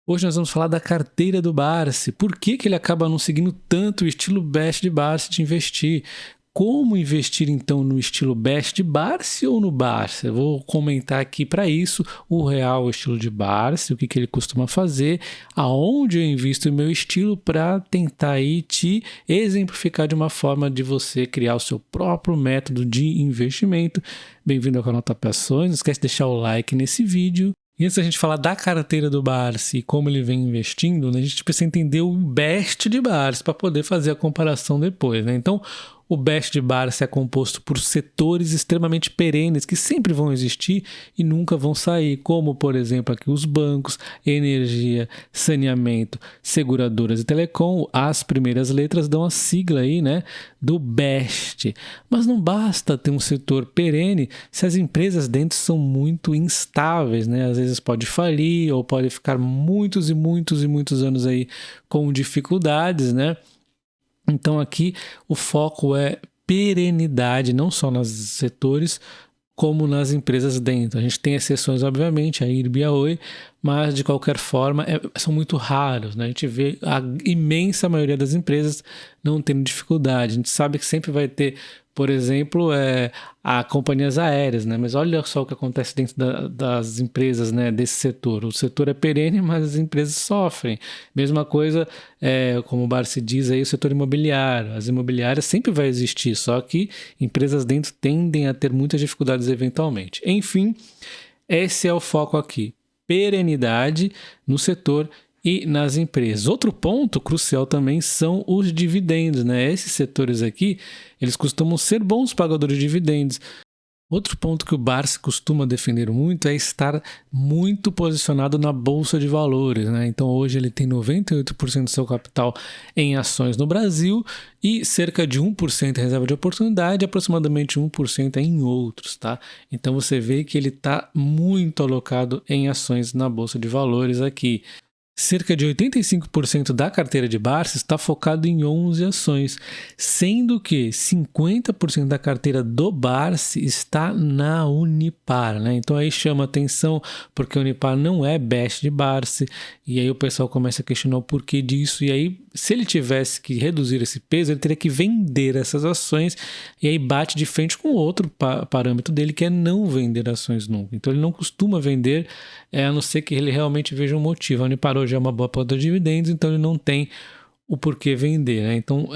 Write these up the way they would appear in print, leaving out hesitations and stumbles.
Hoje nós vamos falar da carteira do Barsi. Por que ele acaba não seguindo tanto o estilo Best de Barsi de investir? Como investir então no estilo Best de Barsi ou no Barsi? Eu vou comentar aqui para isso o real estilo de Barsi, o que ele costuma fazer, aonde eu invisto o meu estilo para tentar aí te exemplificar de uma forma de você criar o seu próprio método de investimento. Bem-vindo ao canal Top Ações. Não esquece de deixar o like nesse vídeo. E antes da gente falar da carteira do Barsi e como ele vem investindo, né, a gente precisa entender o Best de Barsi para poder fazer a comparação depois, né? Então, o Best de Barsi é composto por setores extremamente perenes que sempre vão existir e nunca vão sair, como, por exemplo, aqui os bancos, energia, saneamento, seguradoras e telecom. As primeiras letras dão a sigla aí, né, do Best. Mas não basta ter um setor perene se as empresas dentro são muito instáveis, né? Às vezes pode falir ou pode ficar muitos anos aí com dificuldades, né? Então aqui o foco é perenidade, não só nos setores, como nas empresas dentro. A gente tem exceções, obviamente, a IRB e a Oi, mas de qualquer forma são muito raros, né? A gente vê a imensa maioria das empresas não tendo dificuldade. A gente sabe que sempre vai ter, por exemplo, a companhias aéreas, né? Mas olha só o que acontece dentro das empresas, né, desse setor. O setor é perene, mas as empresas sofrem. Mesma coisa, como o Barsi diz aí, o setor imobiliário. As imobiliárias sempre vai existir, só que empresas dentro tendem a ter muitas dificuldades eventualmente. Enfim, esse é o foco aqui. Perenidade no setor e nas empresas. Outro ponto crucial também são os dividendos, né? Esses setores aqui, eles costumam ser bons pagadores de dividendos. Outro ponto que o Barsi costuma defender muito é estar muito posicionado na Bolsa de Valores, né? Então hoje ele tem 98% do seu capital em ações no Brasil e cerca de 1% em reserva de oportunidade, aproximadamente 1% em outros, tá? Então você vê que ele está muito alocado em ações na Bolsa de Valores aqui. Cerca de 85% da carteira de Barsi está focado em 11 ações, sendo que 50% da carteira do Barsi está na Unipar, né? Então aí chama atenção porque a Unipar não é Best de Barsi, e aí o pessoal começa a questionar o porquê disso, e aí se ele tivesse que reduzir esse peso, ele teria que vender essas ações, e aí bate de frente com outro parâmetro dele, que é não vender ações nunca. Então ele não costuma vender, a não ser que ele realmente veja um motivo. A Unipar hoje é uma boa pagadora de dividendos, então ele não tem o porquê vender, né? Então,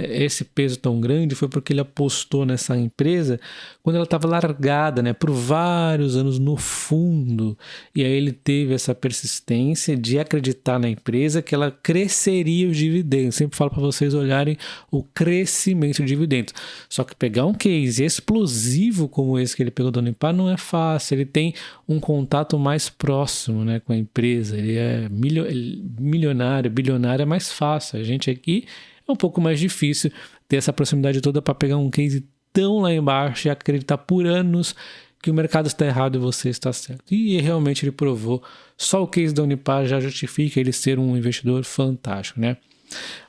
esse peso tão grande foi porque ele apostou nessa empresa quando ela estava largada, né, por vários anos no fundo. E aí ele teve essa persistência de acreditar na empresa que ela cresceria os dividendos. Sempre falo para vocês olharem o crescimento de dividendos. Só que pegar um case explosivo como esse que ele pegou do Unipar não é fácil. Ele tem um contato mais próximo, né, com a empresa. Ele é milionário, bilionário, é mais fácil. A gente aqui é um pouco mais difícil ter essa proximidade toda para pegar um case tão lá embaixo e acreditar por anos que o mercado está errado e você está certo. E realmente ele provou. Só o case da Unipar já justifica ele ser um investidor fantástico, né?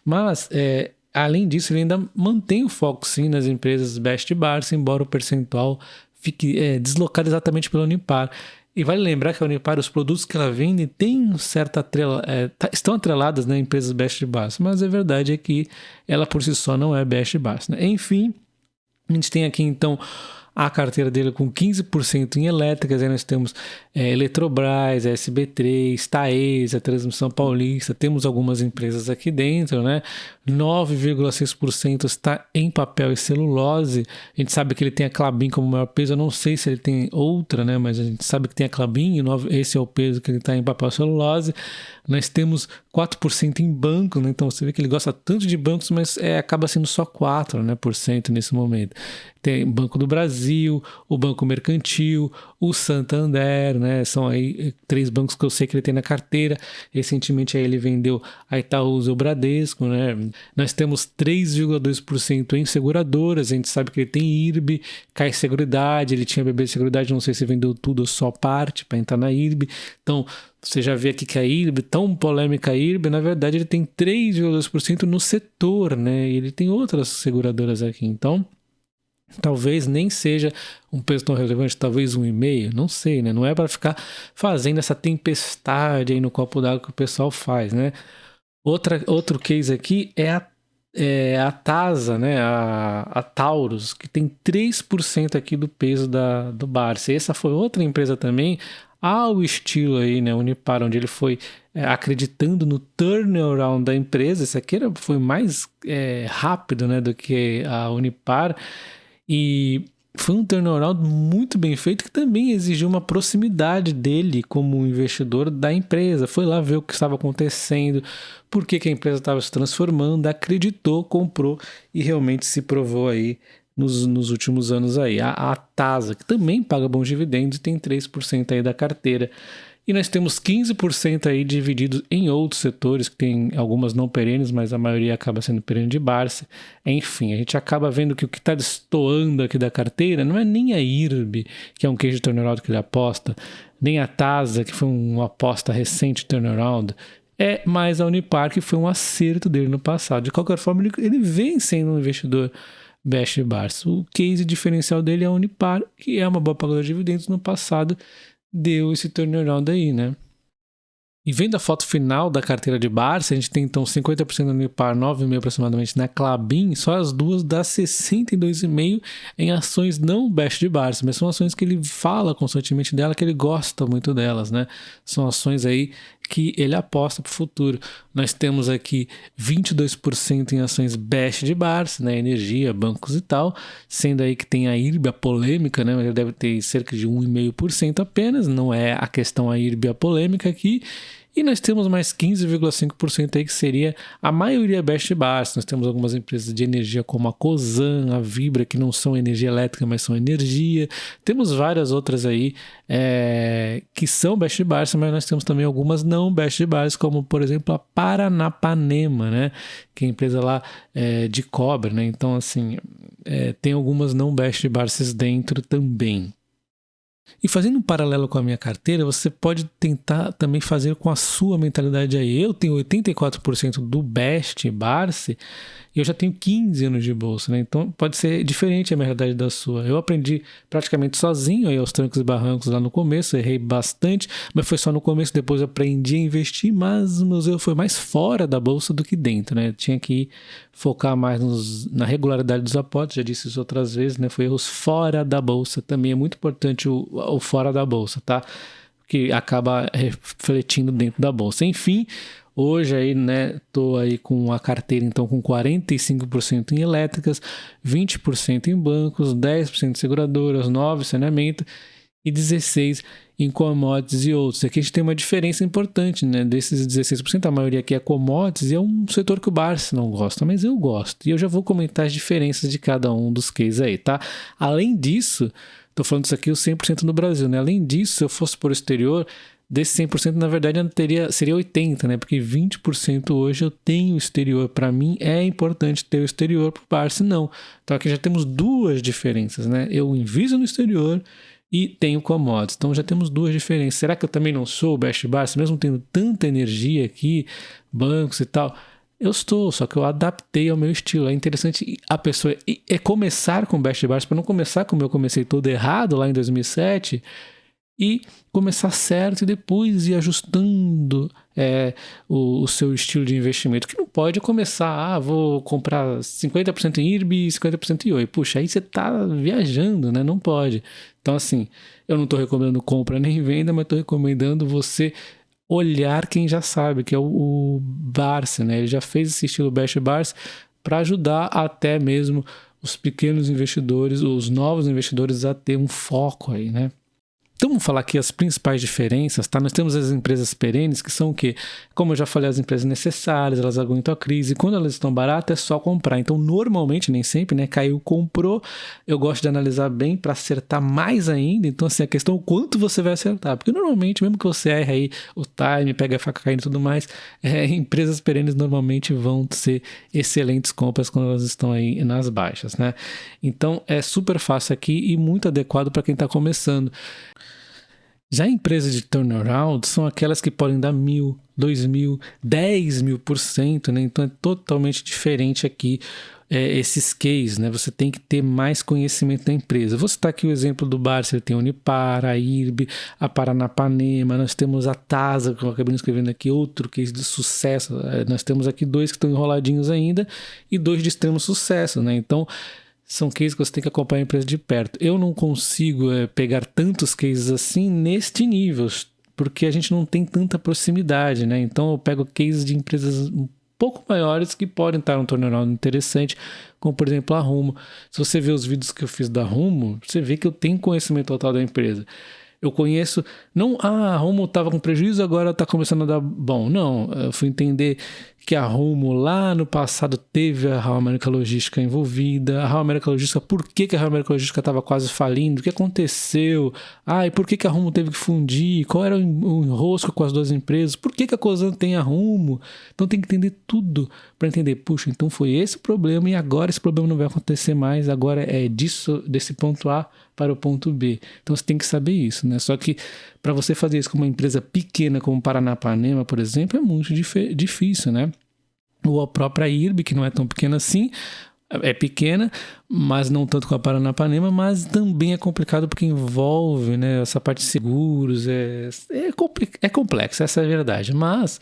Mas, além disso, ele ainda mantém o foco sim nas empresas Best Barsi, embora o percentual fique deslocado exatamente pela Unipar. E vale lembrar que a Unipar, os produtos que ela vende têm certa estão atreladas, né, empresas Best Barsi, mas a verdade é que ela por si só não é Best Barsi, né? Enfim, a gente tem aqui então a carteira dele com 15% em elétricas, aí nós temos Eletrobras, SB3, Taesa, Transmissão Paulista, temos algumas empresas aqui dentro, né? 9,6% está em papel e celulose. A gente sabe que ele tem a Klabin como maior peso, eu não sei se ele tem outra, né? Mas a gente sabe que tem a Klabin, e esse é o peso que ele está em papel e celulose. Nós temos 4% em bancos, né? Então você vê que ele gosta tanto de bancos, mas acaba sendo só 4%, né, por cento nesse momento. Tem Banco do Brasil, o Banco Mercantil, o Santander, né? São aí 3 bancos que eu sei que ele tem na carteira. Recentemente aí ele vendeu a Itaúsa e o Bradesco, né? Nós temos 3,2% em seguradoras. A gente sabe que ele tem IRB, Caixa Seguridade, ele tinha BB Seguridade, não sei se vendeu tudo ou só parte para entrar na IRB. Então, você já vê aqui que a IRB, tão polêmica a IRB, na verdade ele tem 3,2% no setor, né? E ele tem outras seguradoras aqui. Então, talvez nem seja um peso tão relevante, talvez 1,5, não sei, né? Não é para ficar fazendo essa tempestade aí no copo d'água que o pessoal faz, né? Outro case aqui é a Tasa, né? A Taurus, que tem 3% aqui do peso do Barça. Essa foi outra empresa também, ao estilo aí, né? Unipar, onde ele foi acreditando no turnaround da empresa. Esse aqui foi mais rápido, né, do que a Unipar. E foi um turnaround muito bem feito que também exigiu uma proximidade dele como investidor da empresa. Foi lá ver o que estava acontecendo, por que a empresa estava se transformando, acreditou, comprou e realmente se provou aí nos últimos anos aí. A Tasa, que também paga bons dividendos e tem 3% aí da carteira. E nós temos 15% aí divididos em outros setores, que tem algumas não perenes, mas a maioria acaba sendo perene de Barça. Enfim, a gente acaba vendo que o que está destoando aqui da carteira não é nem a IRB, que é um case de turnaround que ele aposta, nem a Tasa, que foi uma aposta recente de turnaround, é mais a Unipar, que foi um acerto dele no passado. De qualquer forma, ele vem sendo um investidor best de Barça. O case diferencial dele é a Unipar, que é uma boa pagadora de dividendos no passado, deu esse turnaround aí, né? E vendo a foto final da carteira de Barça, a gente tem então 50% da Unipar, 9,5% aproximadamente na Klabin, só as duas dá 62,5% em ações não best de Barça, mas são ações que ele fala constantemente dela, que ele gosta muito delas, né? São ações aí que ele aposta para o futuro. Nós temos aqui 22% em ações best de Barça, né? Energia, bancos e tal, sendo aí que tem a IRB, a polêmica, né? Ele deve ter cerca de 1,5% apenas, não é a questão a IRB, a polêmica aqui. E nós temos mais 15,5% aí que seria a maioria best de Barça. Nós temos algumas empresas de energia como a Cosan, a Vibra, que não são energia elétrica, mas são energia. Temos várias outras aí que são best de Barça, mas nós temos também algumas não best de Barça, como por exemplo a Paranapanema, né? Que é a empresa lá de cobre, né? Então assim, tem algumas não best de Barças dentro também. E fazendo um paralelo com a minha carteira, você pode tentar também fazer com a sua mentalidade aí. Eu tenho 84% do Best Barça e eu já tenho 15 anos de bolsa, né? Então pode ser diferente a minha realidade da sua. Eu aprendi praticamente sozinho aí aos trancos e barrancos lá no começo, errei bastante, mas foi só no começo, depois eu aprendi a investir, mas o meu erro foi mais fora da bolsa do que dentro, né? Eu tinha que focar mais na regularidade dos aportes, já disse isso outras vezes, né? Foi erros fora da bolsa, também é muito importante o fora da bolsa, tá? Que acaba refletindo dentro da bolsa. Enfim, hoje aí, né, tô aí com a carteira então com 45% em elétricas, 20% em bancos, 10% em seguradoras, 9% em saneamento e 16% em commodities e outros. Aqui a gente tem uma diferença importante, né? Desses 16%, a maioria aqui é commodities e é um setor que o Barça não gosta, mas eu gosto. E eu já vou comentar as diferenças de cada um dos cases aí, tá? Além disso, tô falando isso aqui o 100% no Brasil, né? Além disso, se eu fosse por exterior, desse 100%, na verdade, seria 80%, né? Porque 20% hoje eu tenho exterior. Para mim é importante ter o exterior, para o Barça não. Então aqui já temos duas diferenças, né? Eu invisto no exterior e tenho commodities. Então já temos duas diferenças. Será que eu também não sou o Best Barça, mesmo tendo tanta energia aqui, bancos e tal? Eu estou, só que eu adaptei ao meu estilo. É interessante a pessoa começar com o Best Barça, para não começar como eu comecei todo errado lá em 2007 e começar certo e depois ir ajustando o seu estilo de investimento. Que não pode começar, vou comprar 50% em IRB e 50% em OI. Puxa, aí você está viajando, né? Não pode. Então assim, eu não estou recomendando compra nem venda, mas estou recomendando você olhar quem já sabe, que é o Barça, né? Ele já fez esse estilo Best Barça para ajudar até mesmo os pequenos investidores, os novos investidores a ter um foco aí, né? Então vamos falar aqui as principais diferenças, tá? Nós temos as empresas perenes, que são o quê? Como eu já falei, as empresas necessárias, elas aguentam a crise. Quando elas estão baratas, é só comprar. Então, normalmente, nem sempre, né? Caiu, comprou. Eu gosto de analisar bem para acertar mais ainda. Então, assim, a questão é o quanto você vai acertar. Porque normalmente, mesmo que você erre aí o time, pega a faca caindo e tudo mais, empresas perenes normalmente vão ser excelentes compras quando elas estão aí nas baixas, né? Então, é super fácil aqui e muito adequado para quem está começando. Já empresas de turnaround são aquelas que podem dar 1.000, 2.000, 10.000%, né? Então é totalmente diferente aqui esses cases, né? Você tem que ter mais conhecimento da empresa. Vou citar aqui o exemplo do Barsi, tem a Unipar, a IRB, a Paranapanema, nós temos a TASA, que eu acabei escrevendo aqui, outro case de sucesso. Nós temos aqui 2 que estão enroladinhos ainda e 2 de extremo sucesso, né? Então, são cases que você tem que acompanhar a empresa de perto. Eu não consigo pegar tantos cases assim neste nível, porque a gente não tem tanta proximidade, né? Então eu pego cases de empresas um pouco maiores que podem estar num turnaround interessante, como por exemplo a Rumo. Se você ver os vídeos que eu fiz da Rumo, você vê que eu tenho conhecimento total da empresa. Eu conheço, não, a Rumo estava com prejuízo, agora está começando a dar bom. Não, eu fui entender que a Rumo lá no passado teve a Raul América Logística envolvida. A Raul América Logística, por que a Raul América Logística estava quase falindo? O que aconteceu? E por que a Rumo teve que fundir? Qual era o enrosco com as 2 empresas? Por que a Cosan tem a Rumo? Então tem que entender tudo para entender, puxa, então foi esse o problema e agora esse problema não vai acontecer mais, agora é desse ponto A para o ponto B. Então você tem que saber isso, né? Só que para você fazer isso com uma empresa pequena como Paranapanema, por exemplo, é muito difícil, né? Ou a própria IRB, que não é tão pequena assim, é pequena, mas não tanto com a Paranapanema, mas também é complicado porque envolve, né, essa parte de seguros, é complexo, essa é a verdade, mas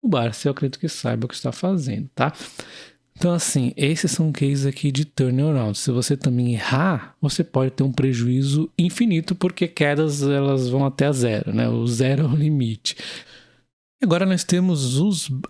o Barsi eu acredito que saiba o que está fazendo, tá? Então, assim, esses são cases aqui de turnaround. Se você também errar, você pode ter um prejuízo infinito, porque quedas elas vão até a 0, né? O 0 é o limite. Agora nós temos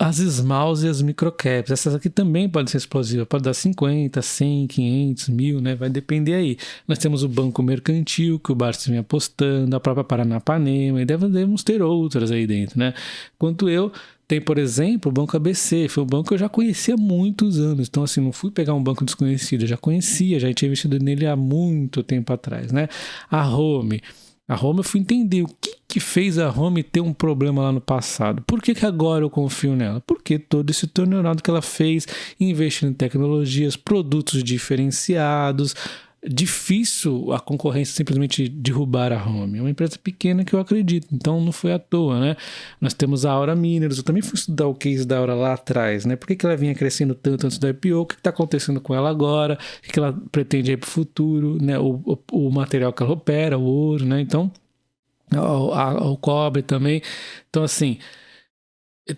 as smalls e as microcaps. Essas aqui também podem ser explosivas. Pode dar 50, 100, 500, 1000, né? Vai depender aí. Nós temos o Banco Mercantil, que o Barsi vem apostando, a própria Paranapanema, e devemos ter outras aí dentro, né? Quanto eu... Tem, por exemplo, o Banco ABC, foi um banco que eu já conhecia há muitos anos. Então, assim, não fui pegar um banco desconhecido, eu já conhecia, já tinha investido nele há muito tempo atrás, né? A Home eu fui entender o que fez a Home ter um problema lá no passado. Por que agora eu confio nela? Porque todo esse turnaround que ela fez, investindo em tecnologias, produtos diferenciados. Difícil a concorrência simplesmente derrubar a Home. É uma empresa pequena que eu acredito, então não foi à toa, né? Nós temos a Aura Minerals, eu também fui estudar o case da Aura lá atrás, né? Por que ela vinha crescendo tanto antes do IPO? O que está acontecendo com ela agora? O que ela pretende ir para o futuro, né? O material que ela opera, o ouro, né? Então, o cobre também. Então, assim,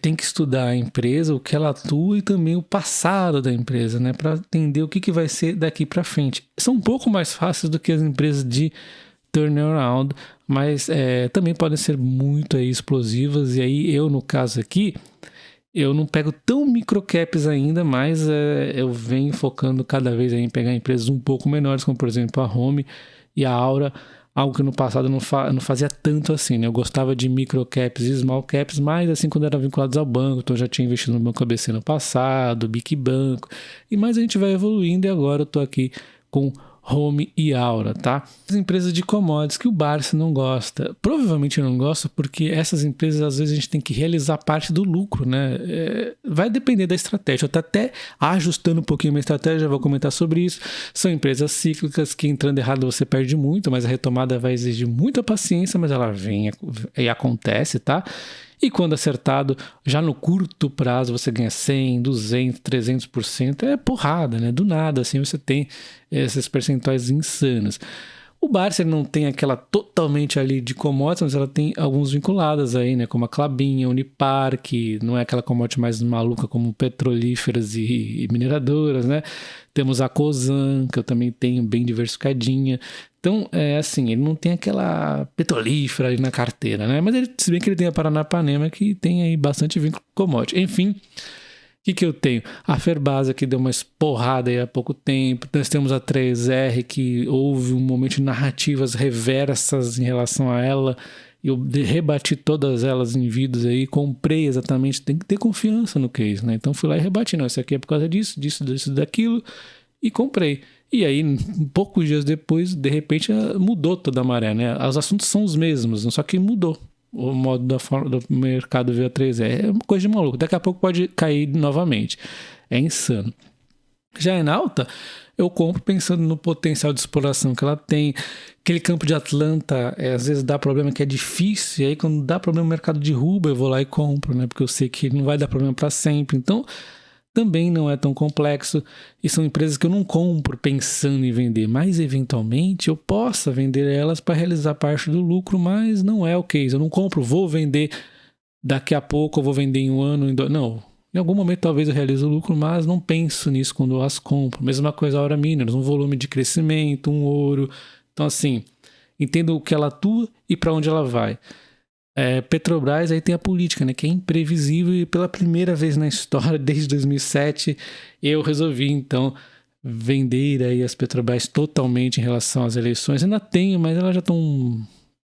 tem que estudar a empresa, o que ela atua e também o passado da empresa, né, para entender o que vai ser daqui para frente. São um pouco mais fáceis do que as empresas de turnaround, mas também podem ser muito explosivas. E aí eu, no caso aqui, eu não pego tão microcaps ainda, mas eu venho focando cada vez em pegar empresas um pouco menores, como por exemplo a Home e a Aura. Algo que no passado eu não fazia tanto assim, né? Eu gostava de microcaps e small caps, mas assim quando eram vinculados ao banco. Então eu já tinha investido no Banco ABC no passado, Bic Banco. E mais a gente vai evoluindo e agora eu tô aqui com Home e Aura, tá? As empresas de commodities que o Barsi não gosta. Provavelmente não gosta porque essas empresas às vezes a gente tem que realizar parte do lucro, né? Vai depender da estratégia. Eu tô até ajustando um pouquinho a minha estratégia, já vou comentar sobre isso. São empresas cíclicas que entrando errado você perde muito, mas a retomada vai exigir muita paciência, mas ela vem e acontece, tá? E quando acertado, já no curto prazo você ganha 100, 200, 300%. É porrada, né? Do nada, assim, você tem esses percentuais insanos. O Barsi não tem aquela totalmente ali de commodities, mas ela tem alguns vinculadas aí, né? Como a Klabin, a Unipar, que não é aquela commodity mais maluca como petrolíferas e mineradoras, né? Temos a Cosan, que eu também tenho bem diversificadinha. Então, assim, ele não tem aquela petrolífera ali na carteira, né? Mas se bem que ele tem a Paranapanema, que tem aí bastante vínculo com commodity. Enfim, o que eu tenho? A Ferbasa, que deu uma esporrada aí há pouco tempo. Nós temos a 3R, que houve um momento de narrativas reversas em relação a ela. Eu rebati todas elas em vídeos aí, comprei exatamente. Tem que ter confiança no case, né? Então fui lá e rebati. Não, isso aqui é por causa disso, daquilo. E comprei. E aí, poucos dias depois, de repente, mudou toda a maré, né? Os assuntos são os mesmos, só que mudou o modo do mercado ver a 3R. É uma coisa de maluco. Daqui a pouco pode cair novamente. É insano. Já em alta, eu compro pensando no potencial de exploração que ela tem. Aquele campo de Atlanta, às vezes dá problema que é difícil, e aí quando dá problema o mercado derruba, eu vou lá e compro, né? Porque eu sei que não vai dar problema para sempre. Então, também não é tão complexo e são empresas que eu não compro pensando em vender, mas eventualmente eu possa vender elas para realizar parte do lucro, mas não é o case. Eu não compro, vou vender daqui a pouco, eu vou vender em um ano, não. Em algum momento talvez eu realize o lucro, mas não penso nisso quando eu as compro. Mesma coisa a Aura Minerals, um volume de crescimento, um ouro. Então assim, entendo o que ela atua e para onde ela vai. Petrobras, aí tem a política, né, que é imprevisível e pela primeira vez na história, desde 2007, eu resolvi então vender aí as Petrobras totalmente em relação às eleições. Ainda tenho, mas elas já estão...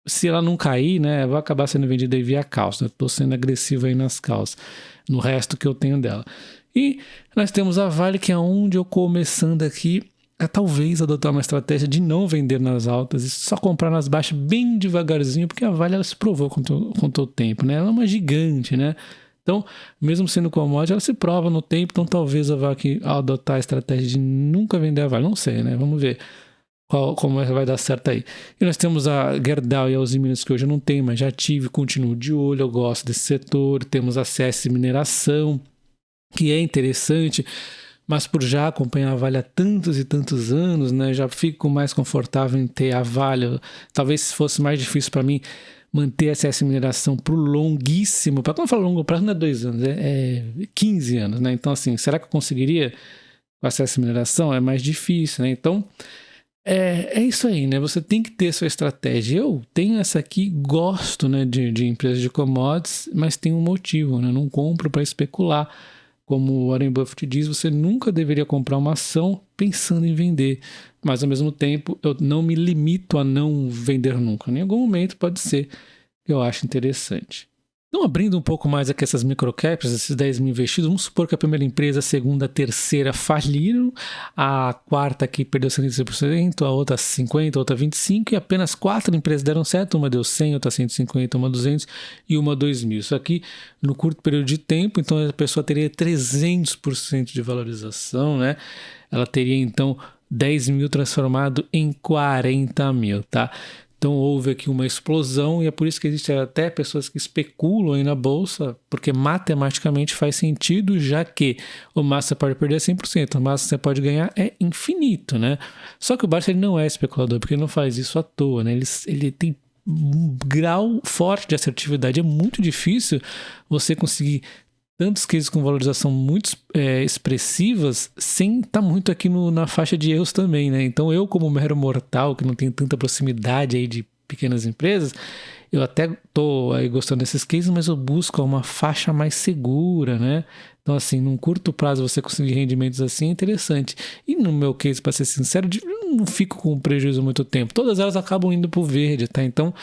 Se ela não cair, né, vai acabar sendo vendida aí via calça. Estou sendo agressivo aí nas calças, no resto que eu tenho dela. E nós temos a Vale, que é onde eu começando aqui a talvez adotar uma estratégia de não vender nas altas e só comprar nas baixas bem devagarzinho, porque a Vale ela se provou com o tempo, né? Ela é uma gigante, né? Então, mesmo sendo commodity, ela se prova no tempo, então talvez eu vá aqui adotar a estratégia de nunca vender a Vale. Não sei, né? Vamos ver como vai dar certo aí. E nós temos a Gerdau e a Uzi Minas, que hoje eu não tenho, mas já tive, continuo de olho, eu gosto desse setor. Temos a CS Mineração, que é interessante, mas por já acompanhar a Vale há tantos e tantos anos, né, já fico mais confortável em ter a Vale. Talvez fosse mais difícil para mim manter a CS Mineração por longuíssimo, para quando eu falo longo prazo não é 2 anos, é 15 anos, né? Então assim, será que eu conseguiria com a CS Mineração? É mais difícil, né? Então é isso aí, né? Você tem que ter sua estratégia. Eu tenho essa aqui, gosto, né, de empresas de commodities, mas tem um motivo, né? Eu não compro para especular. Como o Warren Buffett diz, você nunca deveria comprar uma ação pensando em vender. Mas, ao mesmo tempo, eu não me limito a não vender nunca. Em algum momento pode ser que eu ache interessante. Então, abrindo um pouco mais aqui essas microcaps, esses 10 mil investidos, vamos supor que a primeira empresa, a segunda, a terceira faliram, a quarta aqui perdeu 76%, a outra 50%, a outra 25%, e apenas 4 empresas deram certo, uma deu 100, outra 150, uma 200 e uma 2.000. Isso aqui no curto período de tempo, então a pessoa teria 300% de valorização, né? Ela teria então 10 mil transformado em 40 mil, tá? Então houve aqui uma explosão e é por isso que existem até pessoas que especulam aí na bolsa, porque matematicamente faz sentido, já que o máximo você pode perder é 100%, o máximo você pode ganhar é infinito, né? Só que o Barça ele não é especulador, porque ele não faz isso à toa, né? Ele tem um grau forte de assertividade, é muito difícil você conseguir tantos cases com valorização muito expressivas sem estar muito aqui na faixa de erros também, né? Então eu, como mero mortal, que não tenho tanta proximidade aí de pequenas empresas, eu até tô aí gostando desses cases, mas eu busco uma faixa mais segura, né? Então assim, num curto prazo você conseguir rendimentos assim é interessante. E no meu case, para ser sincero, eu não fico com prejuízo muito tempo. Todas elas acabam indo pro verde, tá? Então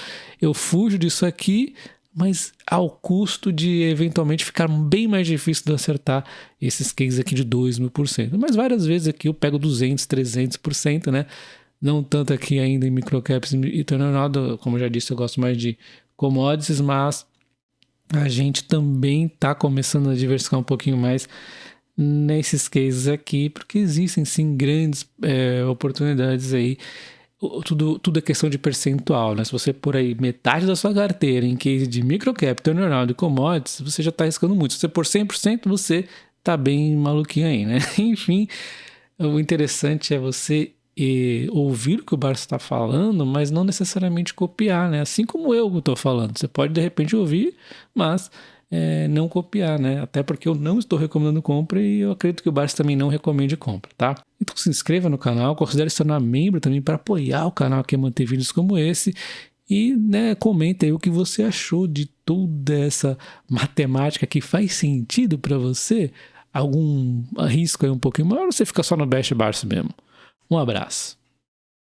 eu fujo disso aqui, mas ao custo de eventualmente ficar bem mais difícil de acertar esses cases aqui de 2.000%. Mas várias vezes aqui eu pego 200%, 300%, né? Não tanto aqui ainda em microcaps e turnaround, como eu já disse, eu gosto mais de commodities, mas a gente também está começando a diversificar um pouquinho mais nesses cases aqui, porque existem sim grandes oportunidades aí. Tudo é questão de percentual, né? Se você pôr aí metade da sua carteira em case de microcap, turnaround e commodities, você já está arriscando muito. Se você pôr 100%, você tá bem maluquinho aí, né? Enfim, o interessante é você ouvir o que o Barça está falando, mas não necessariamente copiar, né? Assim como eu estou falando. Você pode, de repente, ouvir, mas não copiar, né? Até porque eu não estou recomendando compra e eu acredito que o Barça também não recomende compra, tá? Então se inscreva no canal, considere se tornar membro também para apoiar o canal aqui a manter vídeos como esse e, né, comenta aí o que você achou de toda essa matemática que faz sentido para você. Algum risco aí um pouquinho maior ou você fica só no Best Barça mesmo? Um abraço.